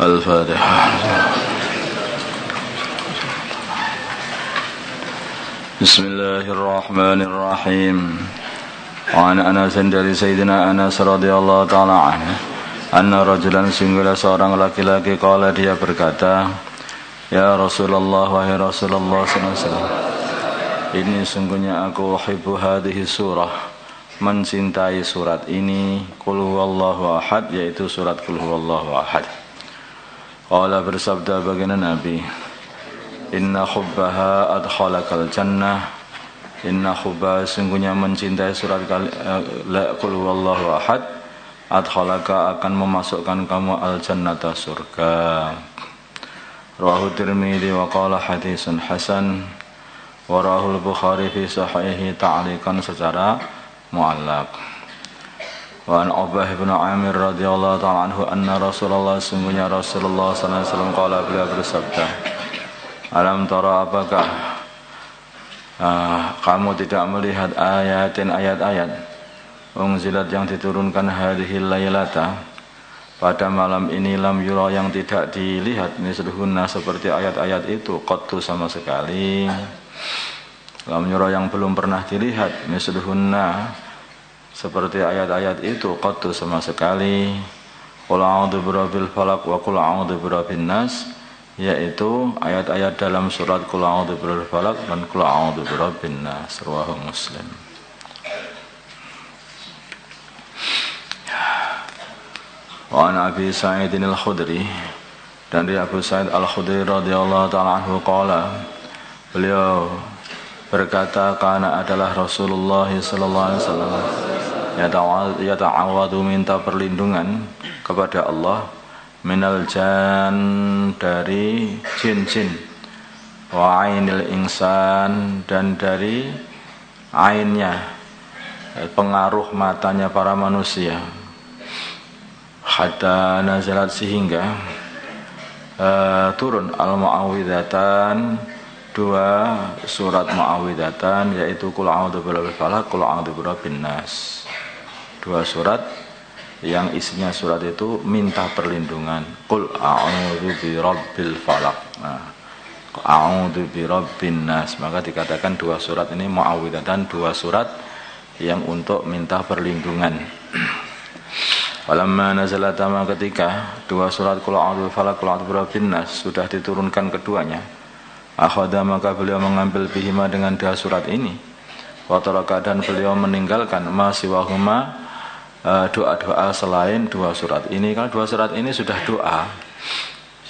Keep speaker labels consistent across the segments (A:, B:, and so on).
A: Al-Fatihah. Bismillahirrahmanirrahim. Wa an Anas dari Sayyidina Anas radhiyallahu ta'ala anhu, anna rajulan singgula seorang laki-laki qala dia berkata, ya Rasulullah, wahai Rasulullah sallallahu alaihi wasallam, ini sungguhnya aku uhibbu hadhihi surah, mencintai surat ini, qul huwallahu ahad, yaitu surat qul huwallahu ahad. Qala bersabda baginda Nabi, inna hubbaha adkhalakal jannah, inna hubbaha sungguhnya mencintai surat qul huwallahu ahad, adkhalaka akan memasukkan kamu al jannata surga. Rawahu Tirmidzi wa qala hadisun hasan, wa rahul Bukhari fi sahihi ta'liqan secara mu'allaq. Wa an Ubadah bin Amir radhiyallahu ta'ala anhu anna Rasulullah sungguhnya Rasulullah sallallahu alaihi wasallam qala beliau bersabda, alam tara apakah kamu tidak melihat ayat-ayat unzilat yang diturunkan hadhil lailata pada malam ini, lam yura yang tidak dilihat misluhunna seperti ayat-ayat itu qattu sama sekali, lam yura yang belum pernah dilihat misluhunna seperti ayat-ayat itu qattu sama sekali, qul a'udzu birabbil falaq wa qul a'udzu birabbin nas, yaitu ayat-ayat dalam surat qul a'udzu birabbil falaq dan qul a'udzu birabbin nas. Rawahu Muslim. Wa an Abi Sa'id al-Khudri, dan dari Abu Sa'id al-Khudri radhiyallahu ta'ala anhu qala, beliau berkata, kana adalah Rasulullah sallallahu alaihi wasallam yata'awadu minta perlindungan kepada Allah, minal jan dari jin-jin, wa ainil insan dan dari ainnya pengaruh matanya para manusia, hatta nazalat sehingga turun al-mu'awwidhatan, dua surat mu'awwidhatan, yaitu qul a'udzu birabbil falaq, qul a'udzu birabbin nas. Dua surat yang isinya surat itu minta perlindungan. Qul a'udzu birabbil falaq, a'udzu birabbin nas. Maka dikatakan dua surat ini mu'awwidhatan, dua surat yang untuk minta perlindungan. Walamma nazalatama, ketika dua surat qul a'udzu bil falaq qul a'udzu birabbin nas sudah diturunkan keduanya, akhadha maka beliau mengambil bihima dengan dua surat ini, wa taraka dan beliau meninggalkan ma siwahuma doa-doa selain dua surat ini. Kalau dua surat ini sudah doa,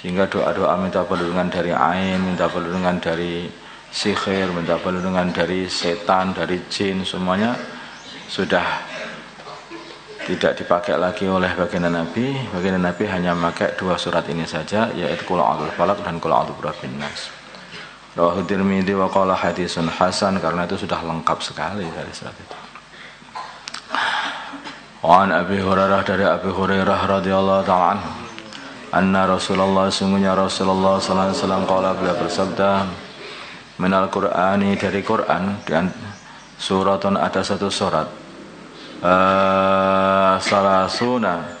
A: sehingga doa-doa minta perlindungan dari ain, minta perlindungan dari sihir, minta perlindungan dari setan, dari jin, semuanya sudah tidak dipakai lagi oleh baginda Nabi. Baginda Nabi hanya memakai dua surat ini saja, yaitu qul a'udzu bil falaq dan qul a'udzu birabbin nas. Rawahu Tirmidzi wa qala hadisun hasan, karena itu sudah lengkap sekali dari surat itu. Wa an Abi Hurairah, dari Abi Hurairah radhiyallahu ta'ala anhu, anna Rasulullah sungguhnya Rasulullah sallallahu alaihi wasallam qala beliau bersabda, minal Qur'ani dari Quran, dan suratun ada satu surat, salasuna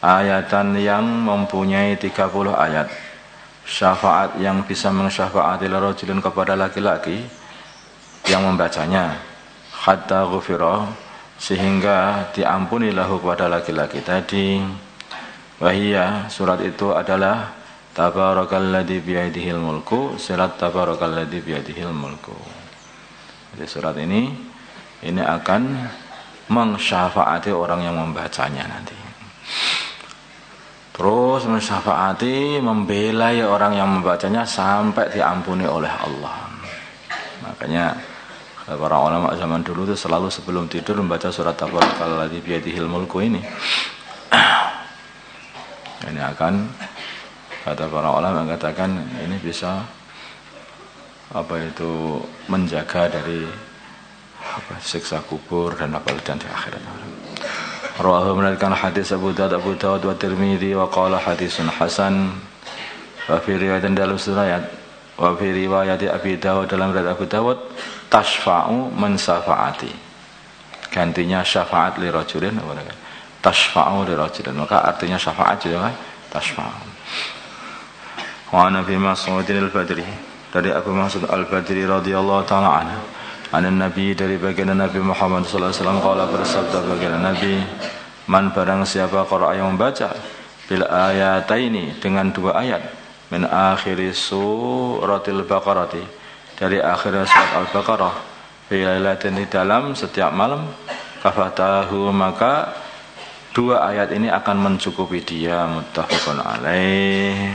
A: ayatan yang mempunyai 30 ayat, syafaat yang bisa mensyafaati rajulun kepada laki-laki yang membacanya, hatta ghufira sehingga diampuni lahu kepada laki-laki tadi. Wahiyya surat itu adalah tabarakalladzi biyadihil mulku, surat tabarakalladzi biyadihil mulku. Jadi surat ini akan mensyafaati orang yang membacanya nanti. Terus mensyafaati, membela orang yang membacanya sampai diampuni oleh Allah. Makanya para ulama zaman dulu itu selalu sebelum tidur membaca surat tabarakalladzi biyadihil mulku ini. Ini akan, kata para ulama mengatakan, ini bisa menjaga dari siksa kubur dan di akhirat. Rawahu, menarikan hadis Abu Dawud wa Tirmidzi wa qala hadisun hasan. Wa fi riwayat dalam riwayat, wa fi riwayat Abi Dawud, dalam riwayat Abu Dawud, tashfa'u mensafaati, gantinya syafaat li rajulin, tashfa'u li rajulin, maka artinya syafaat juga kan tashfa'u. Wa Nabi Mas'udin al-Badri, dari Abu Mas'ud al-Badri radhiyallahu taala anhu, anan Nabi, dari baginda Nabi Muhammad sallallahu alaihi wasallam, qala, bersabda baginda Nabi, man barang siapa qara'a yang membaca bil ayataini, dengan dua ayat, min akhiri suratil Baqarah, dari akhir surat Al-Baqarah, fi lailatin, di dalam setiap malam, kafatahu, maka dua ayat ini akan mencukupi dia. Muttafaqun alaih.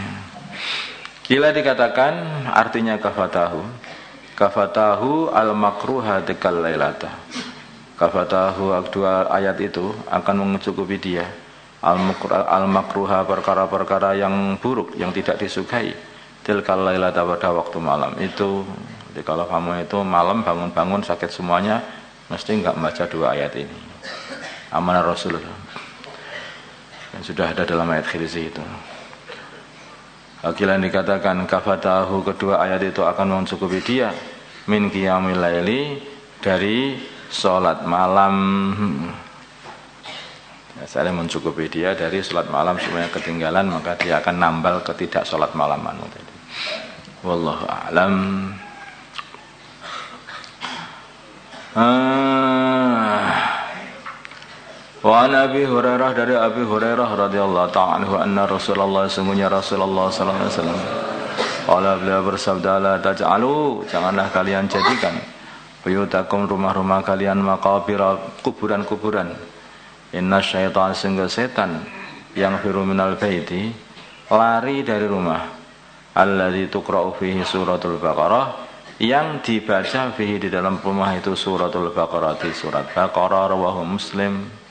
A: Kila dikatakan artinya kafatahu. Kafatahu al-makruha tikal lailata. Kafatahu, dua ayat itu akan mencukupi dia. Al-makruha, perkara-perkara yang buruk, yang tidak disukai. Tilkal lailata, pada waktu malam itu. Jadi kalau kamu itu malam bangun-bangun sakit semuanya, mesti enggak membaca dua ayat ini. Amanah Rasulullah yang sudah ada dalam ayat khilzi itu. Akilan dikatakan kafatahu, kedua ayat itu akan mencukupi dia, min qiyamil laili, dari sholat malam. Saya mencukupi dia dari sholat malam, semuanya ketinggalan maka dia akan nambal ketidak sholat malaman. Wallahu a'lam. Wa Nabi Hurairah, dari Abi Hurairah radhiyallahu ta'ala anhu, anna Rasulullah, sungguhnya Rasulullah sallallahu alaihi wasallam, qala, beliau bersabda, la taj'alu, janganlah kalian jadikan, buyutakum, rumah-rumah kalian, maqabira, kuburan-kuburan. Inna syaitan, sehingga setan, yang firu minal baiti, lari dari rumah, alladzi tuqra'u fihi suratul Baqarah, yang dibaca fihi, di dalam rumah itu, suratul Baqarah, di surat Baqarah. Rawahu Muslim.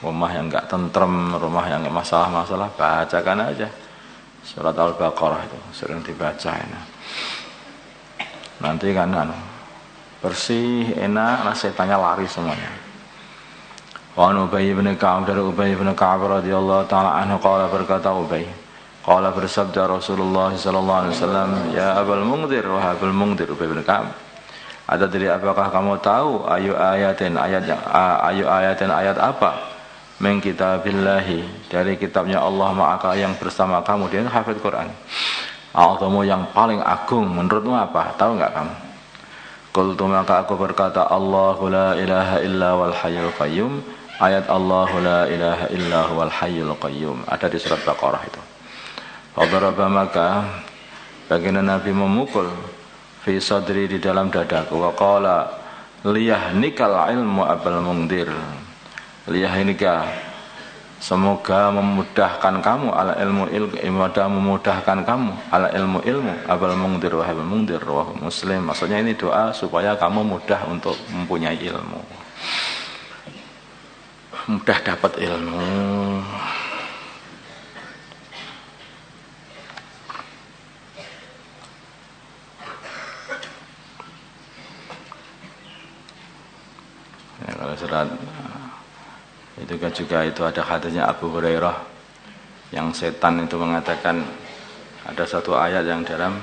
A: Rumah yang enggak tentrem, rumah yang enggak masalah-masalah, bacakan aja surat Al-Baqarah, itu sering dibaca ini. Nanti kan bersih, enak, nah setannya lari semuanya. Wa Ubay bin Ka'ab, dari Ubay bin Ka'ab radhiyallahu ta'ala anhu, qala, berkata Ubay, qala, bersabda Rasulullah sallallahu alaihi wasallam, ya Abul Mungdir, wahai Abul Mungdir, Ubay bin Ka'ab, ada dari, apakah kamu tahu ayu ayatin ayat apa, min kitabillahi, dari kitabnya Allah, ma'aka, yang bersama kamu, dia hafid Quran, a'zamu, yang paling agung, menurutmu apa, tahu enggak kamu? Qultu, maka aku berkata, Allahu la ilaha illa wal hayyul qayyum, ayat Allahu la ilaha illa wal hayyul qayyum, ada di surat Baqarah itu. Fadaraba, maka baginda Nabi memukul, fi sadri, di dalam dadaku, wa qala, liyahnikal ilmu Abul Mungdir, liyahnika, semoga memudahkan kamu, ala ilmu memudahkan kamu, ala ilmu Abul Mungdir, wahai Abul Mungdir. Rawahu Muslim. Maksudnya ini doa supaya kamu mudah untuk mempunyai ilmu, mudah dapat ilmu. Ya, kalau surat itu kan juga itu ada hadisnya Abu Hurairah, yang setan itu mengatakan, ada satu ayat yang dalam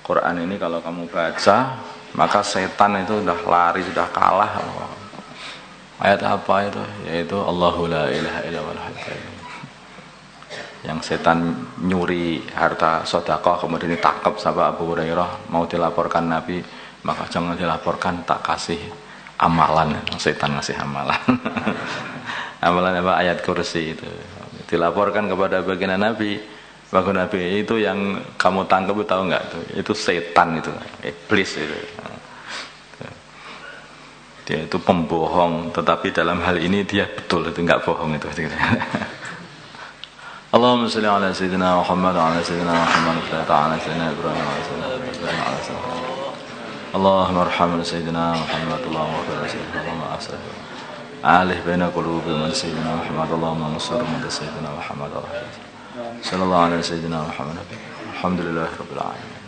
A: Quran ini kalau kamu baca maka setan itu sudah lari, sudah kalah. Ayat apa itu? Yaitu Allahu la ilaha illa wal hayyul qayyum. Yang setan nyuri harta sedekah kemudian ditangkap sama Abu Hurairah, mau dilaporkan Nabi, maka jangan dilaporkan, tak kasih amalan. Setan ngasih amalan. Amalan apa? Ayat kursi itu dilaporkan kepada baginda Nabi. Baginda Nabi, itu yang kamu tangkap, tahu enggak tuh? Itu setan, itu iblis itu. Dia itu pembohong, tetapi dalam hal ini dia betul, itu enggak bohong itu. Allahumma shalli ala sayyidina Muhammad wa ala sayyidina Muhammad wa ala sayyidina Ibrahim wa ala sayyidina Ibrahim. Allahumma arhamna sayyidina Muhammad, Allahumma ighfir sayyidina Muhammad, alih baina qulubi man sayyidina Muhammad, Allahumma nasr man sayyidina Muhammad, sallallahu alaihi sayyidina Muhammad. Alhamdulillahirabbil alamin.